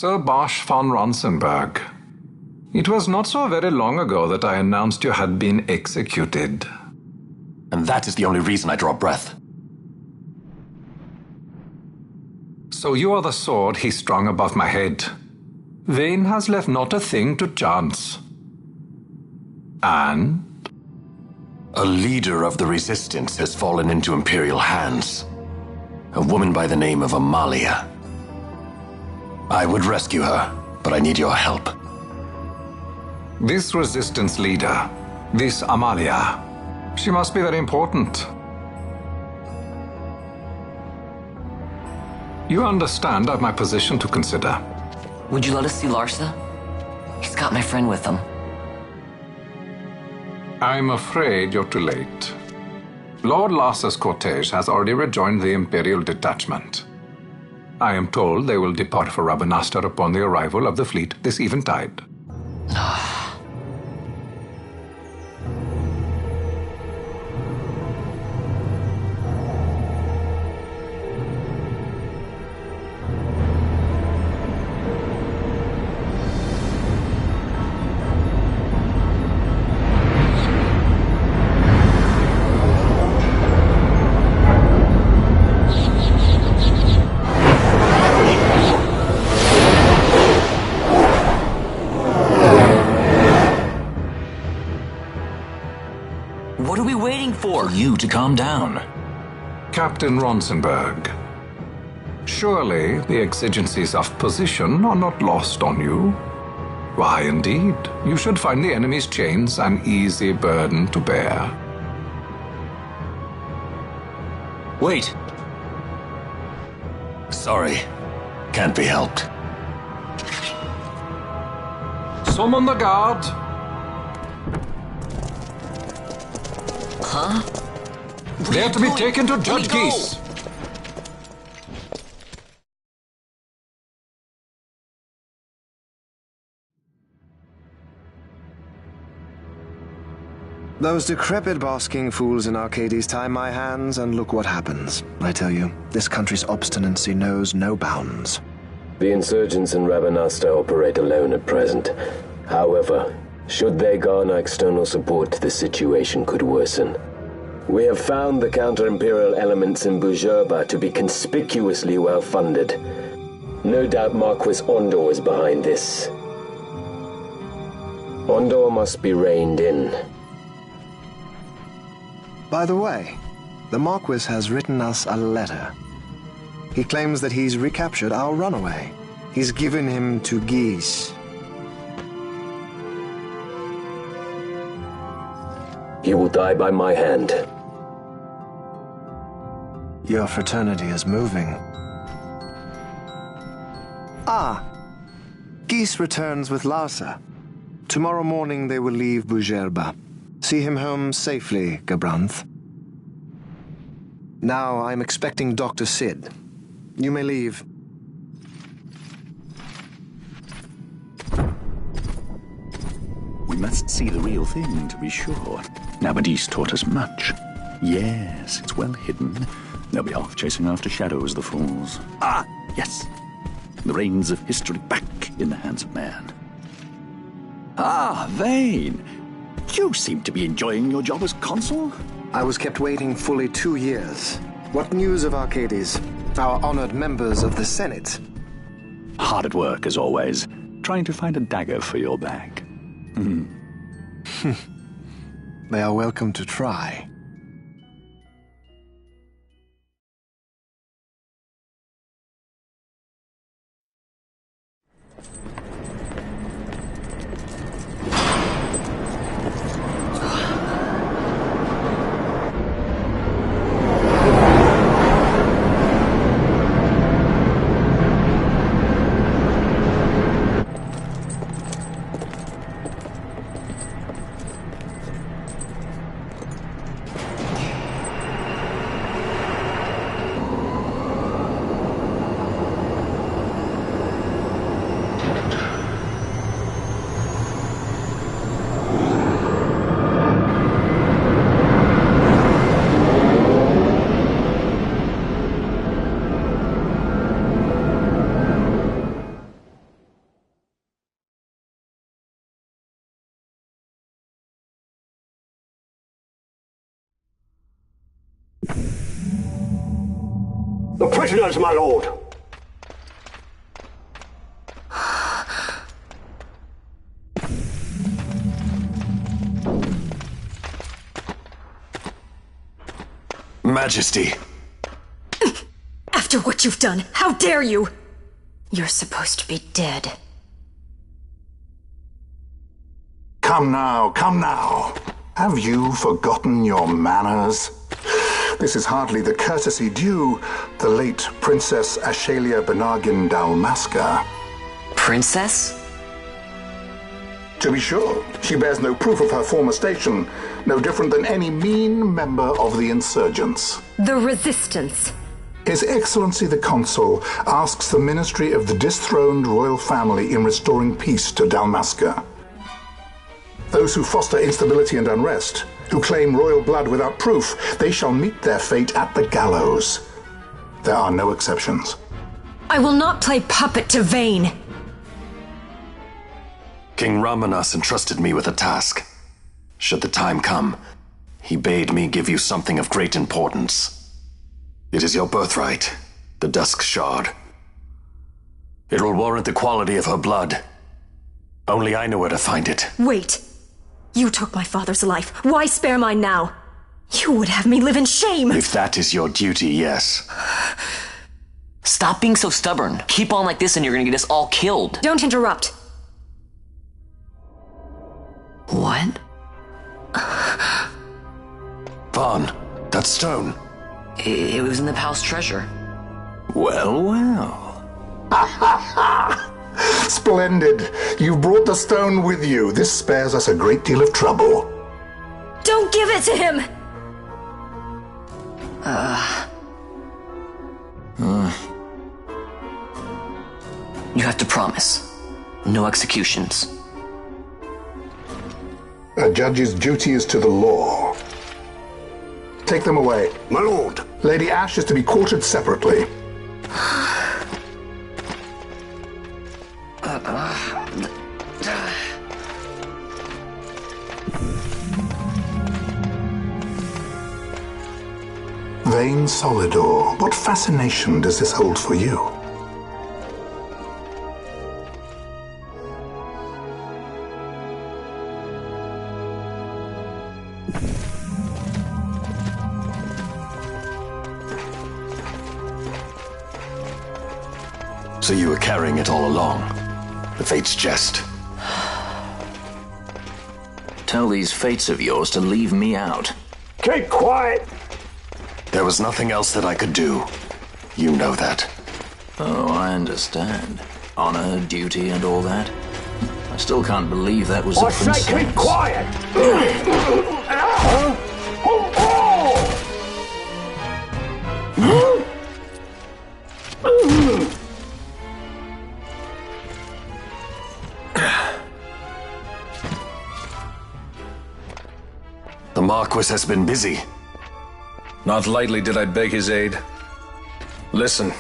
Sir Bosch von Ronsenberg. It was not so very long ago that I announced you had been executed. And that is the only reason I draw breath. So you are the sword he strung above my head. Vane has left not a thing to chance. And? A leader of the resistance has fallen into Imperial hands. A woman by the name of Amalia. I would rescue her, but I need your help. This resistance leader, this Amalia, she must be very important. You understand I've my position to consider. Would you let us see Larsa? He's got my friend with him. I'm afraid you're too late. Lord Larsa's cortege has already rejoined the Imperial detachment. I am told they will depart for Rabanastre upon the arrival of the fleet this eventide. What are we waiting for? For you to calm down. Captain Ronsenberg, surely the exigencies of position are not lost on you. Why, indeed, you should find the enemy's chains an easy burden to bear. Wait. Sorry. Can't be helped. Summon the guard. Huh? They're to be taken to Judge Geese. Those decrepit basking fools in Arcades tie my hands, and look what happens. I tell you, this country's obstinacy knows no bounds. The insurgents in Rabanastre operate alone at present. However, should they garner external support, the situation could worsen. We have found the counter-imperial elements in Bujerba to be conspicuously well-funded. No doubt Marquis Ondor is behind this. Ondor must be reined in. By the way, the Marquis has written us a letter. He claims that he's recaptured our runaway. He's given him to Geese. He will die by my hand. Your fraternity is moving. Ah, Geese returns with Larsa. Tomorrow morning they will leave Bujerba. See him home safely, Gabranth. Now I'm expecting Dr. Sid. You may leave. We must see the real thing, to be sure. Nabadis taught us much. Yes, it's well hidden. They'll be off chasing after shadows, the fools. Ah, yes. The reins of history back in the hands of man. Ah, Vane. You seem to be enjoying your job as consul. I was kept waiting fully 2 years. What news of Arcades? Our honored members of the Senate. Hard at work, as always, trying to find a dagger for your back. They are welcome to try. The prisoners, my lord! Majesty. After what you've done, how dare you? You're supposed to be dead. Come now, come now. Have you forgotten your manners? This is hardly the courtesy due the late Princess Ashalia Benargin Dalmasca. Princess? To be sure, she bears no proof of her former station, no different than any mean member of the insurgents. The Resistance. His Excellency the Consul asks the Ministry of the dethroned royal family in restoring peace to Dalmasca. Those who foster instability and unrest, who claim royal blood without proof, they shall meet their fate at the gallows. There are no exceptions. I will not play puppet to Vayne. King Ramanas entrusted me with a task. Should the time come, he bade me give you something of great importance. It is your birthright, the Dusk Shard. It will warrant the quality of her blood. Only I know where to find it. Wait. You took my father's life. Why spare mine now? You would have me live in shame. If that is your duty, yes. Stop being so stubborn. Keep on like this and you're gonna get us all killed. Don't interrupt. What? Vaughn, that stone. It was in the palace treasure. Well, well. Splendid. You've brought the stone with you. This spares us a great deal of trouble. Don't give it to him! You have to promise. No executions. A judge's duty is to the law. Take them away. My lord! Lady Ash is to be quartered separately. Vayne Solidor, what fascination does this hold for you? So you were carrying it all along. The Fate's jest. Tell these fates of yours to leave me out. Keep quiet! There was nothing else that I could do. You know that. Oh, I understand. Honor, duty, and all that. I still can't believe that was a I say princess. keep quiet! The Marquis has been busy. Not lightly did I beg his aid. Listen,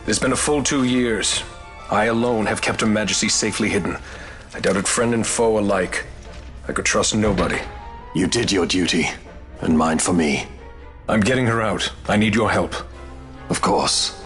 it's been a full 2 years. I alone have kept Her Majesty safely hidden. I doubted friend and foe alike. I could trust nobody. You did your duty, and mine for me. I'm getting her out. I need your help. Of course.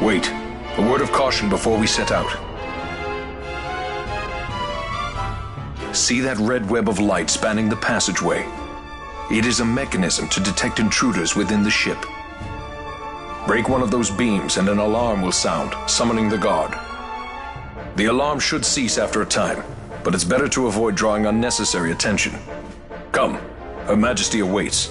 Wait, a word of caution before we set out. See that red web of light spanning the passageway? It is a mechanism to detect intruders within the ship. Break one of those beams and an alarm will sound, summoning the guard. The alarm should cease after a time, but it's better to avoid drawing unnecessary attention. Come, Her Majesty awaits.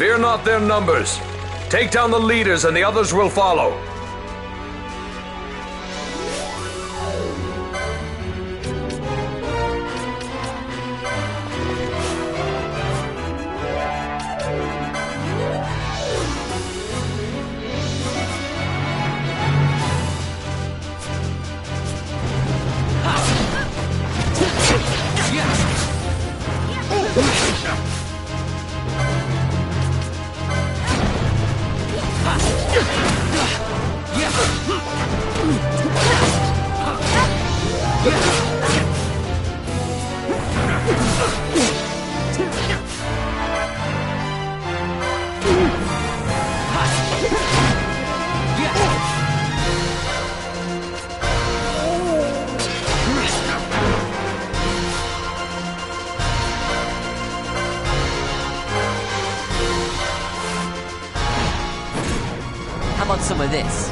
Fear not their numbers. Take down the leaders and the others will follow. How about some of this?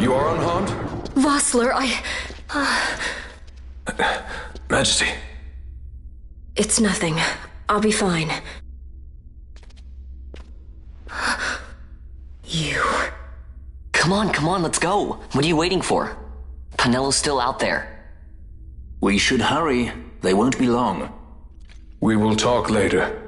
You are unharmed? Vossler, Majesty. It's nothing. I'll be fine. You... Come on, let's go. What are you waiting for? Panelo's still out there. We should hurry. They won't be long. We will talk later.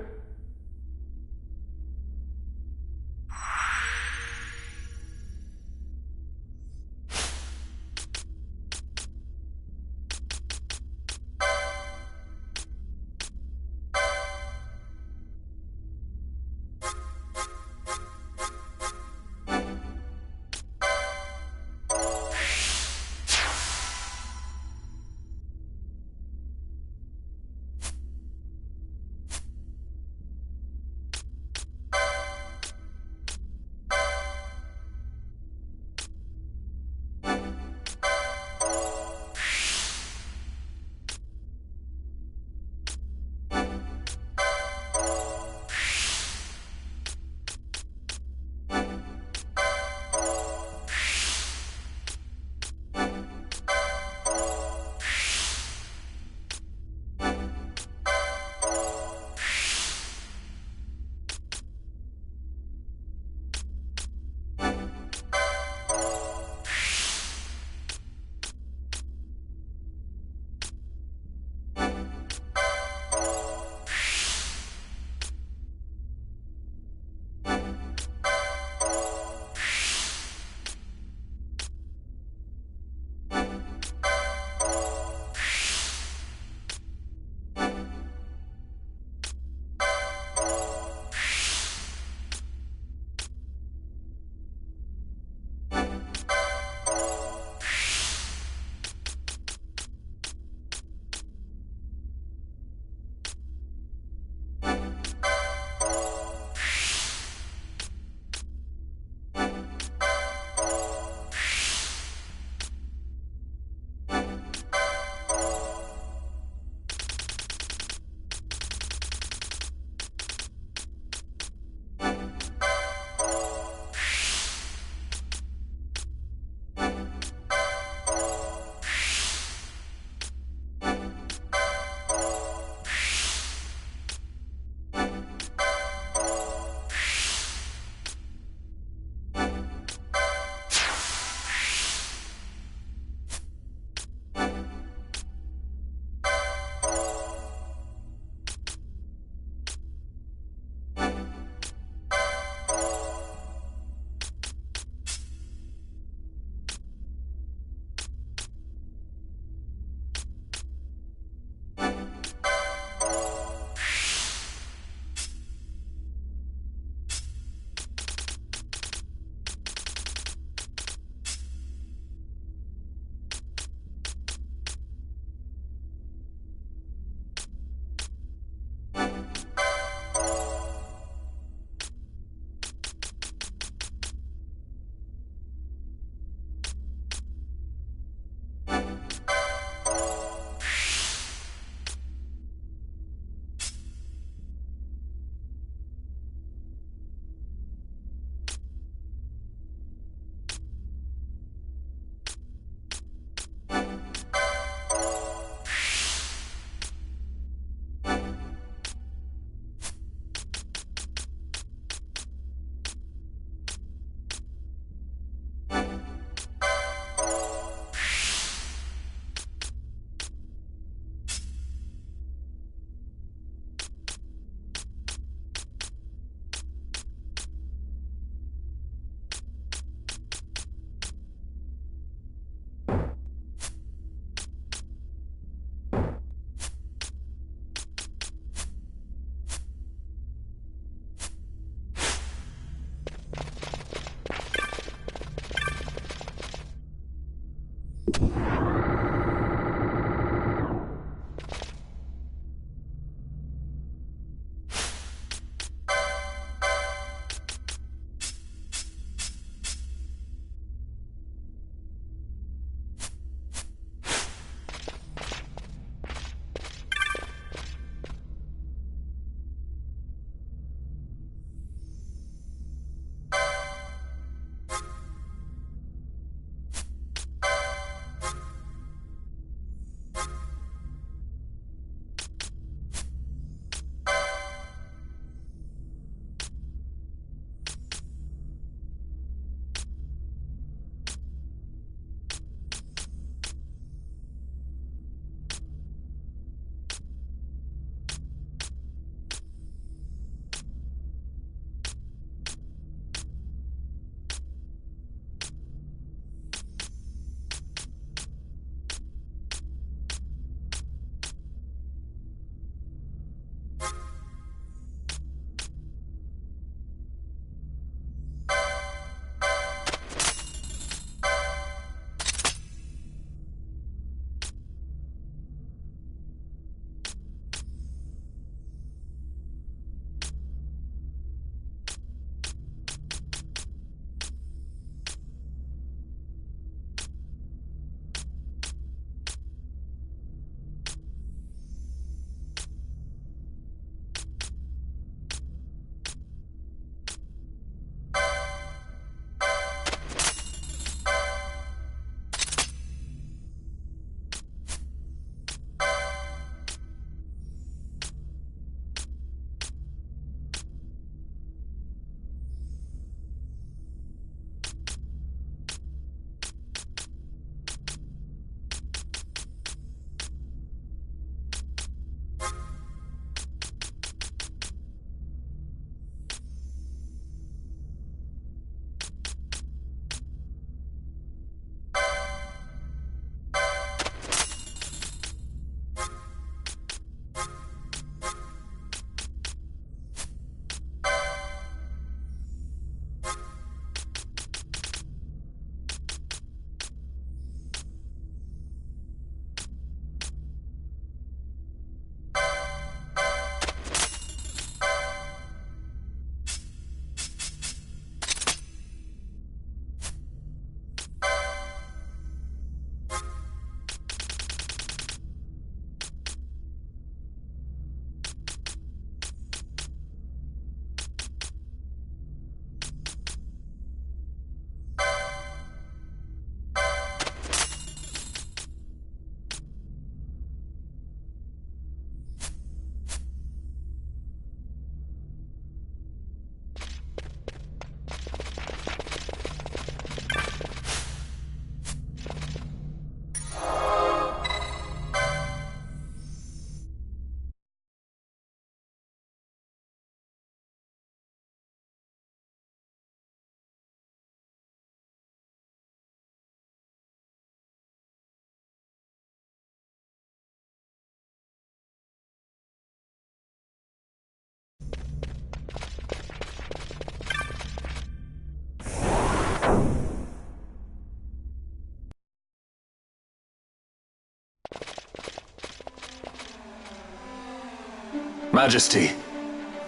Majesty,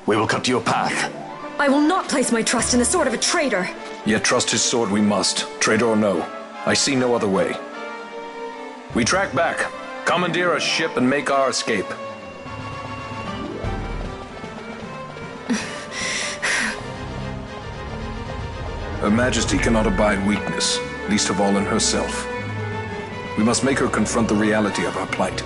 we will cut your path. I will not place my trust in the sword of a traitor. Yet trust his sword we must, traitor or no. I see no other way. We track back, commandeer a ship, and make our escape. Her Majesty cannot abide weakness, least of all in herself. We must make her confront the reality of our plight.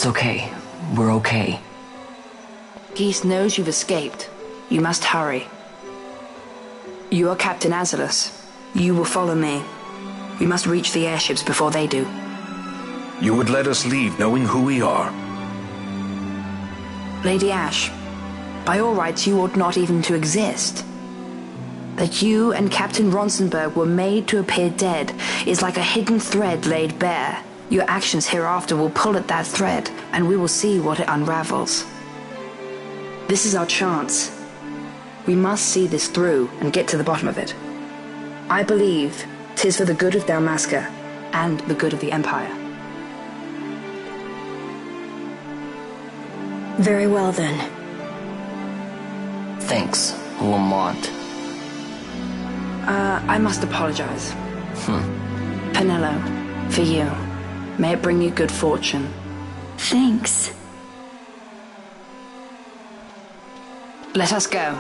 It's okay. We're okay. Geese knows you've escaped. You must hurry. You are Captain Azalus. You will follow me. We must reach the airships before they do. You would let us leave knowing who we are? Lady Ash, by all rights you ought not even to exist. That you and Captain Ronsenberg were made to appear dead is like a hidden thread laid bare. Your actions hereafter will pull at that thread, and we will see what it unravels. This is our chance. We must see this through and get to the bottom of it. I believe 'tis for the good of Dalmasca and the good of the Empire. Very well, then. Thanks, Lamont. I must apologize. Penelo, for you. May it bring you good fortune. Thanks. Let us go.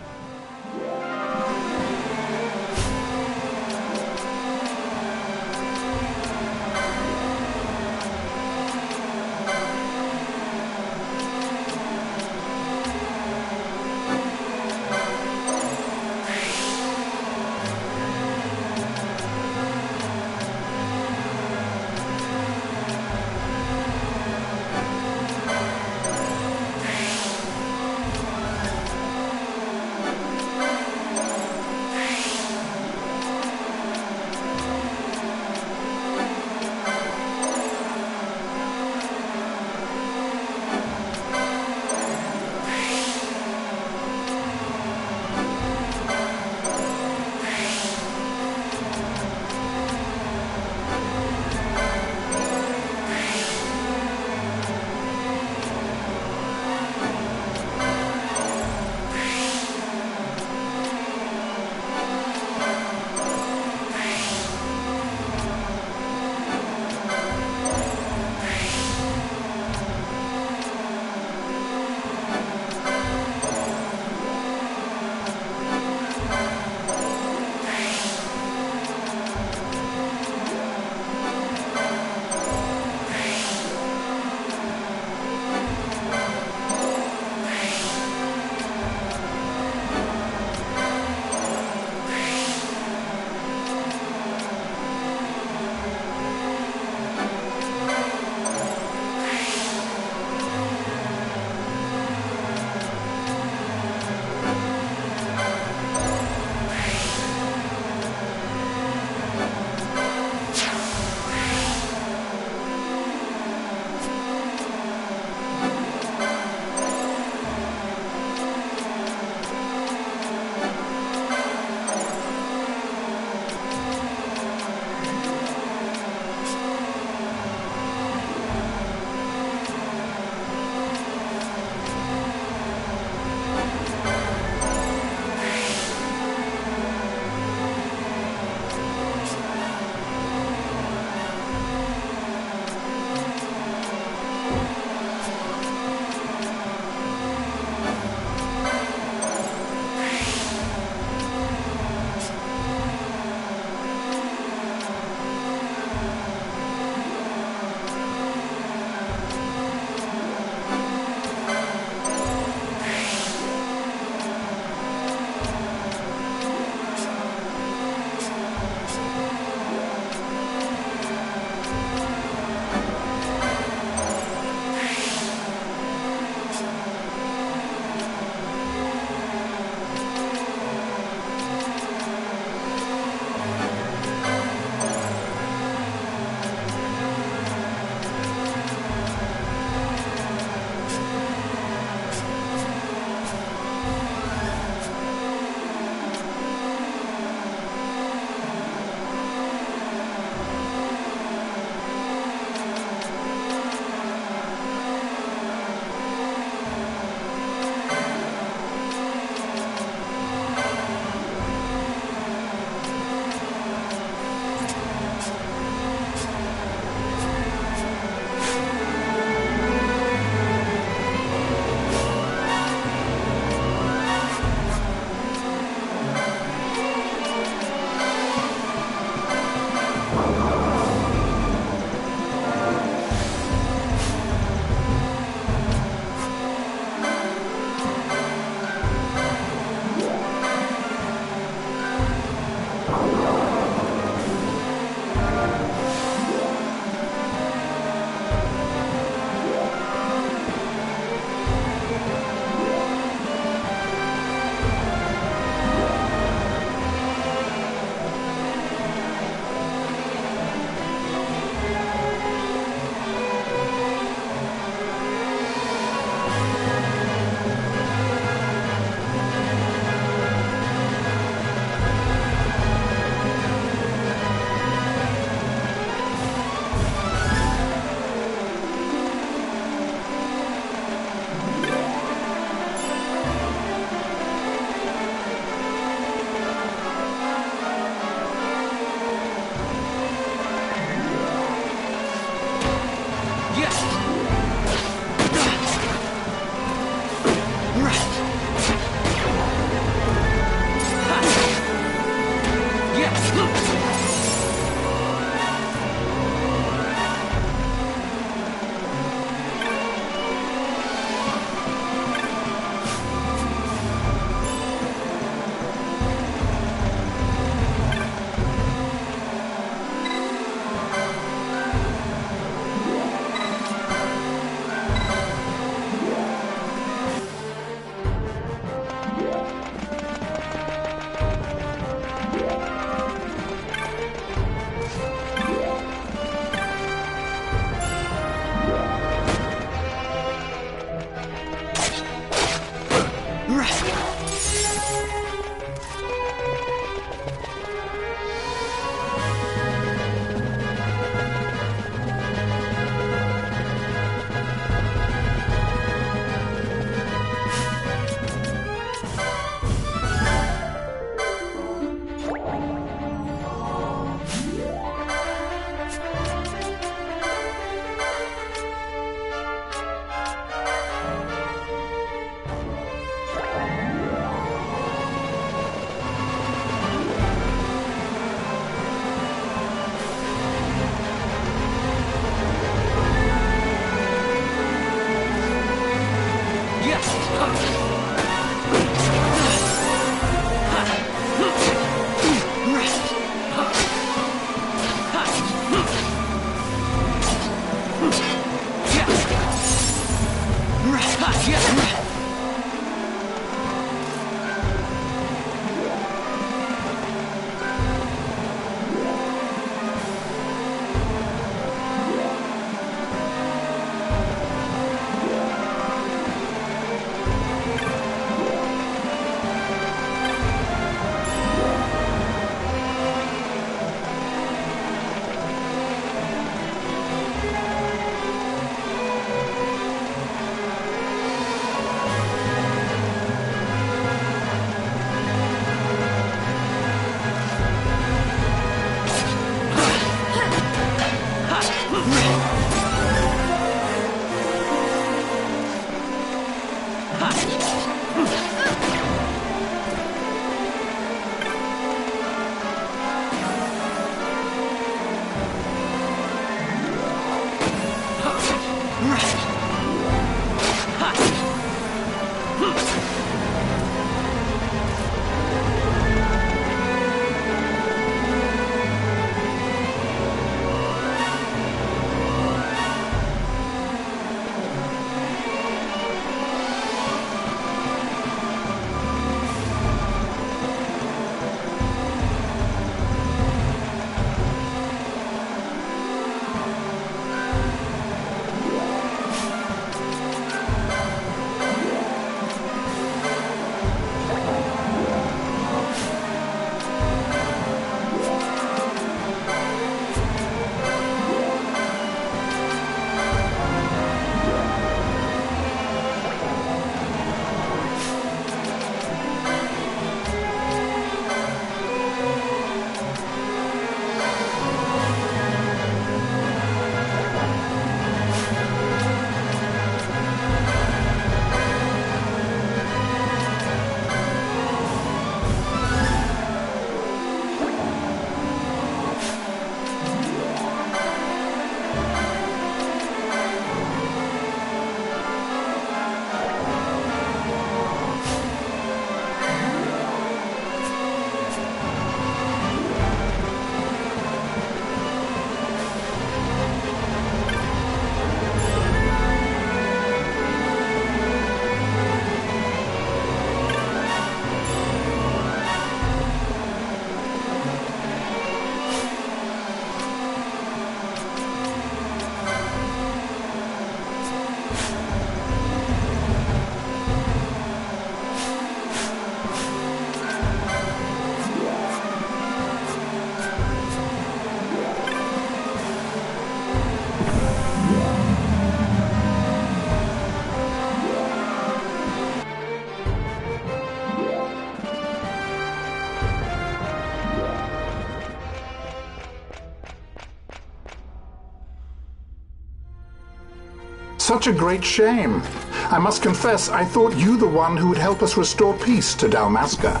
Such a great shame. I must confess, I thought you the one who would help us restore peace to Dalmasca.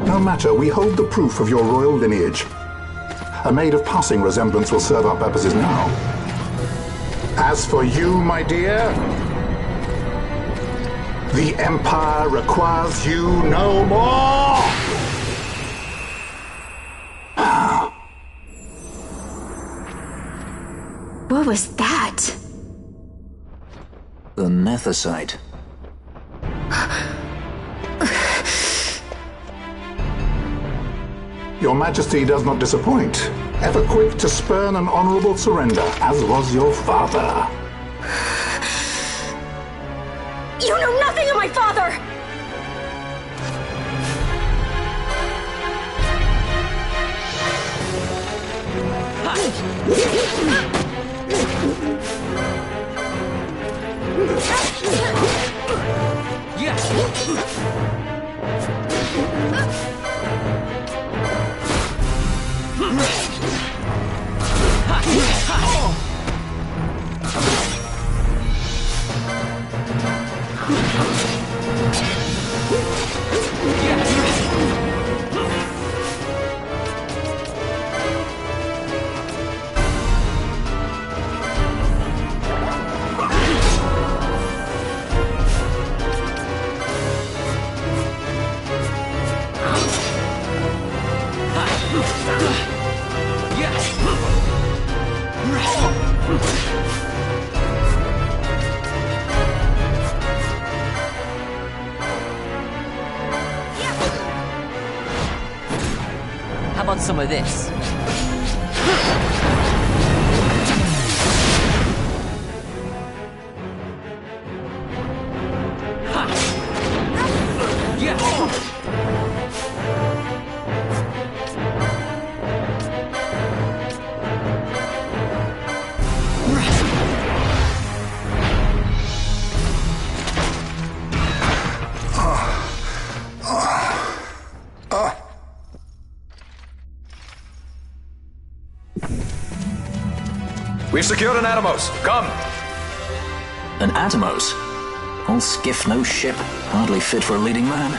No matter, we hold the proof of your royal lineage. A maid of passing resemblance will serve our purposes now. As for you, my dear, the Empire requires you no more! What was that? The Nethicite. Your Majesty does not disappoint. Ever quick to spurn an honorable surrender, as was your father. You know nothing of my father! How about some of this? We've secured an Atomos. Come! An Atomos? All skiff, no ship. Hardly fit for a leading man.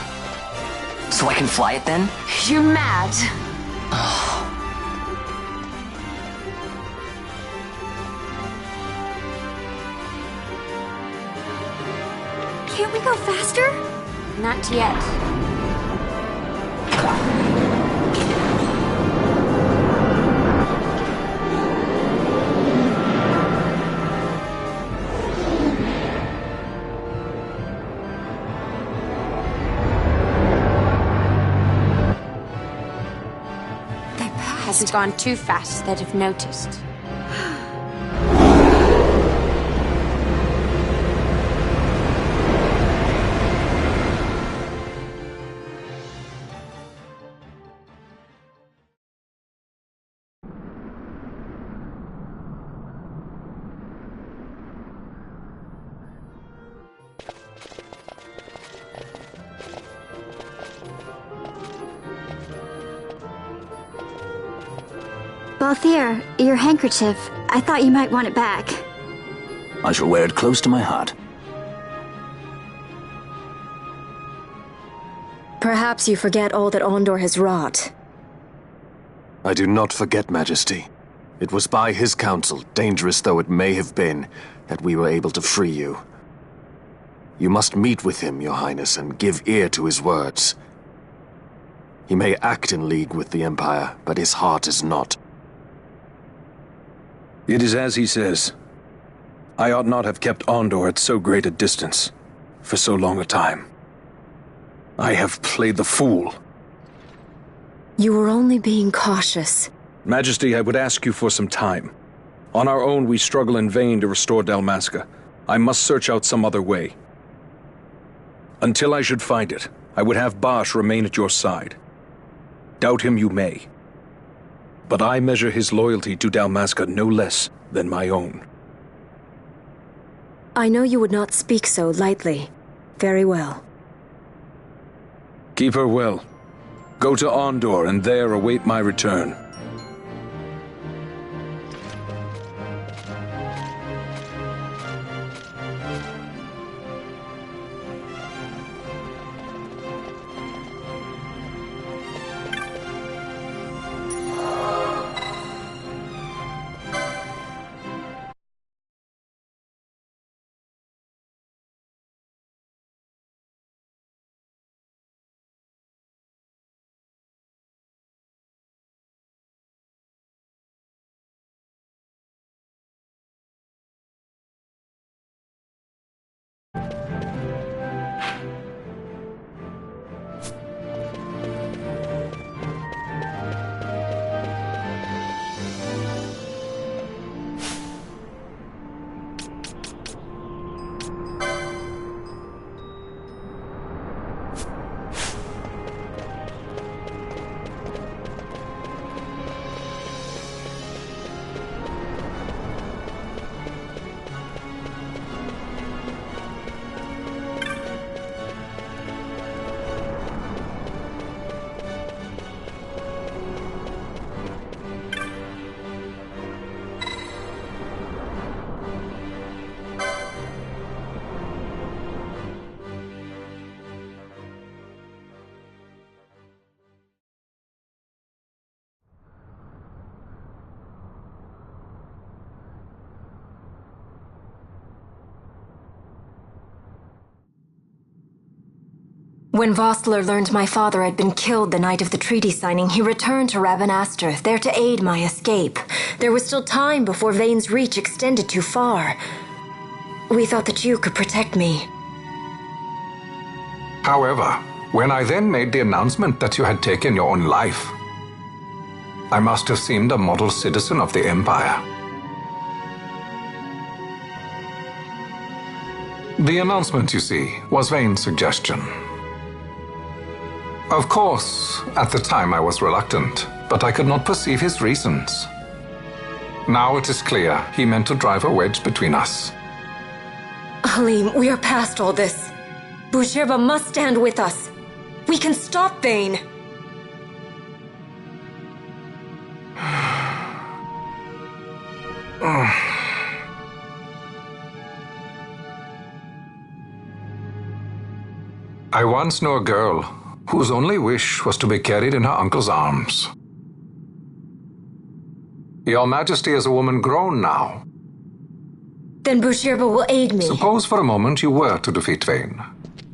So I can fly it then? You're mad. Can't we go faster? Not yet. Hasn't gone too fast that I've noticed. Balthier, your handkerchief. I thought you might want it back. I shall wear it close to my heart. Perhaps you forget all that Ondor has wrought. I do not forget, Majesty. It was by his counsel, dangerous though it may have been, that we were able to free you. You must meet with him, Your Highness, and give ear to his words. He may act in league with the Empire, but his heart is not. It is as he says. I ought not have kept Ondor at so great a distance, for so long a time. I have played the fool. You were only being cautious. Majesty, I would ask you for some time. On our own, we struggle in vain to restore Dalmasca. I must search out some other way. Until I should find it, I would have Bosch remain at your side. Doubt him you may. But I measure his loyalty to Dalmasca no less than my own. I know you would not speak so lightly. Very well. Keep her well. Go to Ondor and there await my return. When Vossler learned my father had been killed the night of the treaty signing, he returned to Rabanastre, there to aid my escape. There was still time before Vane's reach extended too far. We thought that you could protect me. However, when I then made the announcement that you had taken your own life, I must have seemed a model citizen of the Empire. The announcement, you see, was Vane's suggestion. Of course, at the time I was reluctant, but I could not perceive his reasons. Now it is clear he meant to drive a wedge between us. Halim, we are past all this. Bujirba must stand with us. We can stop Vane. I once knew a girl whose only wish was to be carried in her uncle's arms. Your Majesty is a woman grown now. Then Bujirba will aid me. Suppose for a moment you were to defeat Vane.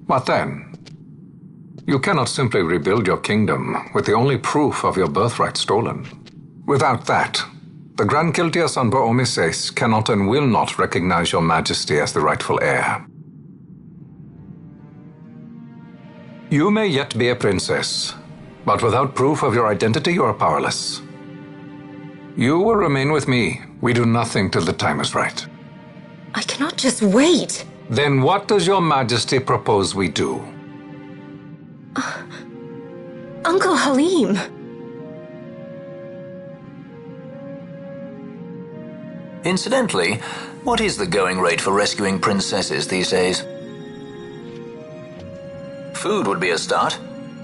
What then? You cannot simply rebuild your kingdom with the only proof of your birthright stolen. Without that, the Grand Kiltias on Bo-Omises cannot and will not recognize your Majesty as the rightful heir. You may yet be a princess, but without proof of your identity, you are powerless. You will remain with me. We do nothing till the time is right. I cannot just wait. Then what does your Majesty propose we do? Uncle Halim. Incidentally, what is the going rate for rescuing princesses these days? Food would be a start.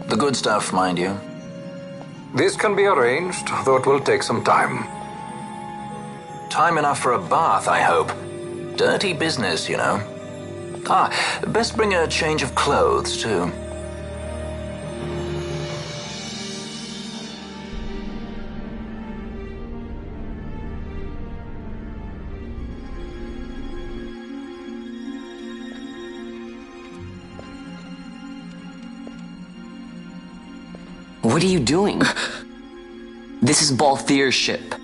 The good stuff, mind you. This can be arranged, though it will take some time. Time enough for a bath, I hope. Dirty business, you know. Best bring a change of clothes, too. What are you doing? This is Balthier's ship.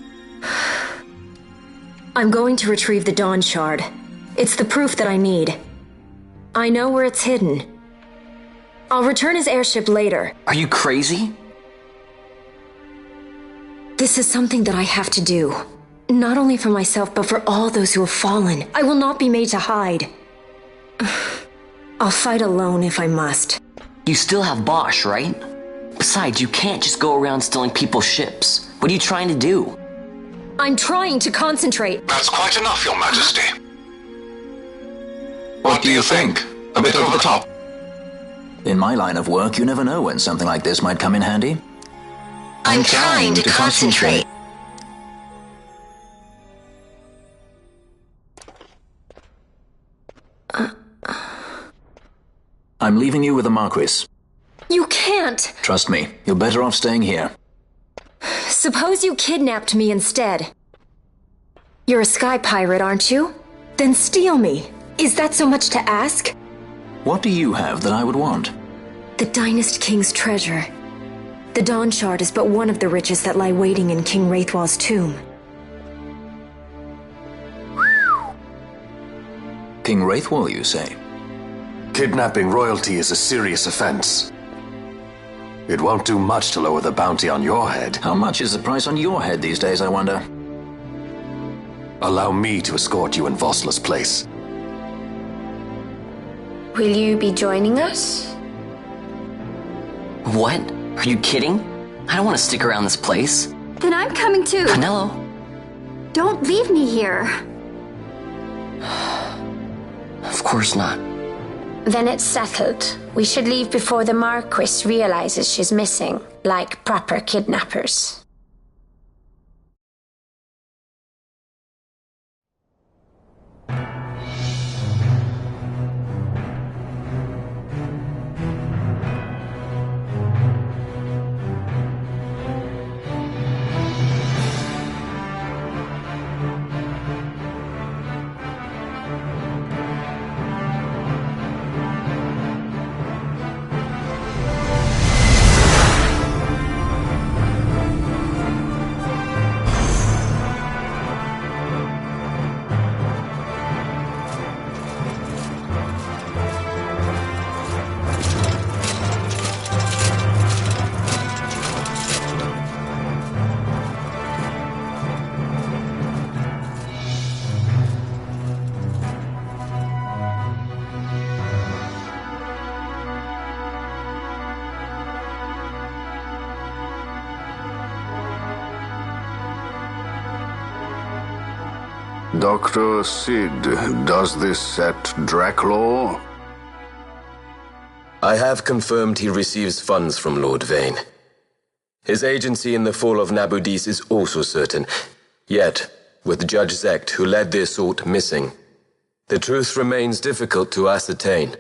I'm going to retrieve the Dawn Shard. It's the proof that I need. I know where it's hidden. I'll return his airship later. Are you crazy? This is something that I have to do. Not only for myself, but for all those who have fallen. I will not be made to hide. I'll fight alone if I must. You still have Bosch, right? Besides, you can't just go around stealing people's ships. What are you trying to do? I'm trying to concentrate. That's quite enough, Your Majesty. What do you think? A bit over the top? In my line of work, you never know when something like this might come in handy. I'm trying to concentrate. I'm leaving you with the Marquis. You can't! Trust me, you're better off staying here. Suppose you kidnapped me instead. You're a sky pirate, aren't you? Then steal me. Is that so much to ask? What do you have that I would want? The Dynast King's treasure. The Dawn Shard is but one of the riches that lie waiting in King Wraithwall's tomb. King Wraithwall, you say? Kidnapping royalty is a serious offense. It won't do much to lower the bounty on your head. How much is the price on your head these days, I wonder? Allow me to escort you in Vosla's place. Will you be joining us? What? Are you kidding? I don't want to stick around this place. Then I'm coming too. Canelo. Don't leave me here. Of course not. Then it's settled. We should leave before the Marquis realizes she's missing, like proper kidnappers. Dr. Sid, does this set Draclaw? I have confirmed he receives funds from Lord Vane. His agency in the fall of Nabudis is also certain. Yet, with Judge Zect, who led the assault, missing, the truth remains difficult to ascertain.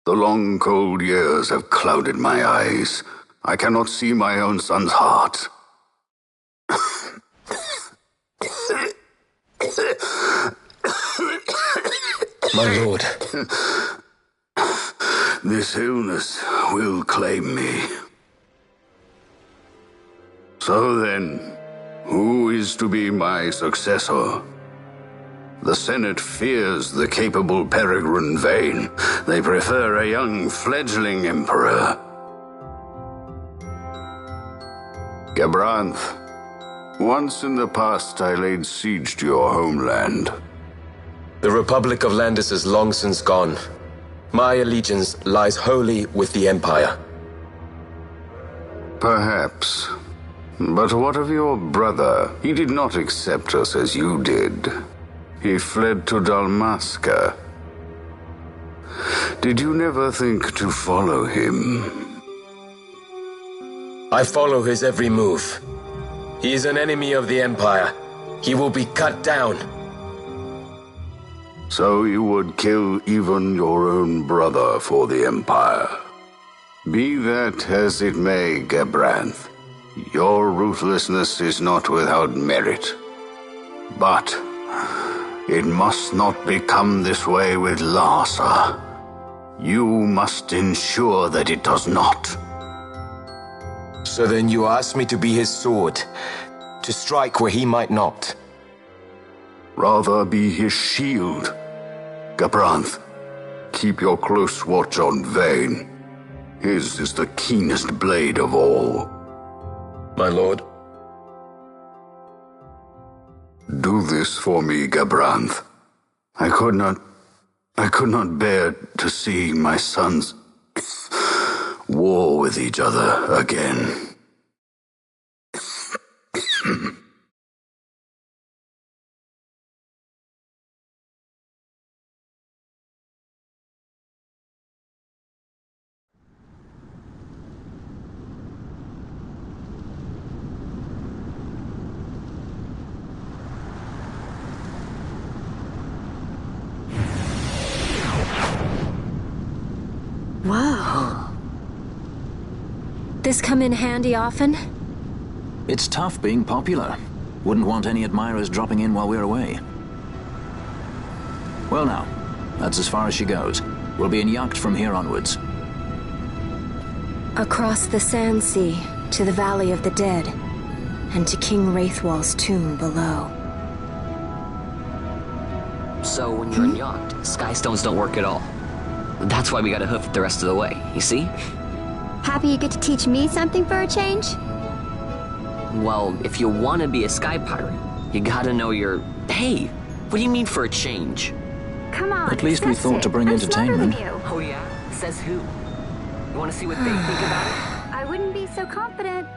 The long, cold years have clouded my eyes. I cannot see my own son's heart. My lord. This illness will claim me. So then, who is to be my successor? The Senate fears the capable Peregrine Vane. They prefer a young fledgling emperor. Gabranth, once in the past I laid siege to your homeland. The Republic of Landis is long since gone. My allegiance lies wholly with the Empire. Perhaps. But what of your brother? He did not accept us as you did. He fled to Dalmasca. Did you never think to follow him? I follow his every move. He is an enemy of the Empire. He will be cut down. So you would kill even your own brother for the Empire. Be that as it may, Gabranth, your ruthlessness is not without merit. But it must not become this way with Larsa. You must ensure that it does not. So then you ask me to be his sword, to strike where he might not. Rather be his shield. Gabranth, keep your close watch on Vane. His is the keenest blade of all. My lord. Do this for me, Gabranth. I could not bear to see my sons war with each other again. Whoa. This come in handy often? It's tough being popular. Wouldn't want any admirers dropping in while we're away. Well now, that's as far as she goes. We'll be in yacht from here onwards. Across the Sand Sea, to the Valley of the Dead, and to King Wraithwall's tomb below. So when you're unyacht, skystones don't work at all. That's why we gotta hoof it the rest of the way, you see? Happy you get to teach me something for a change? Well, if you want to be a sky pirate, you gotta know your... Hey, what do you mean for a change? Come on, at least we thought to bring entertainment. Oh yeah? Says who? You want to see what they think about it? I wouldn't be so confident.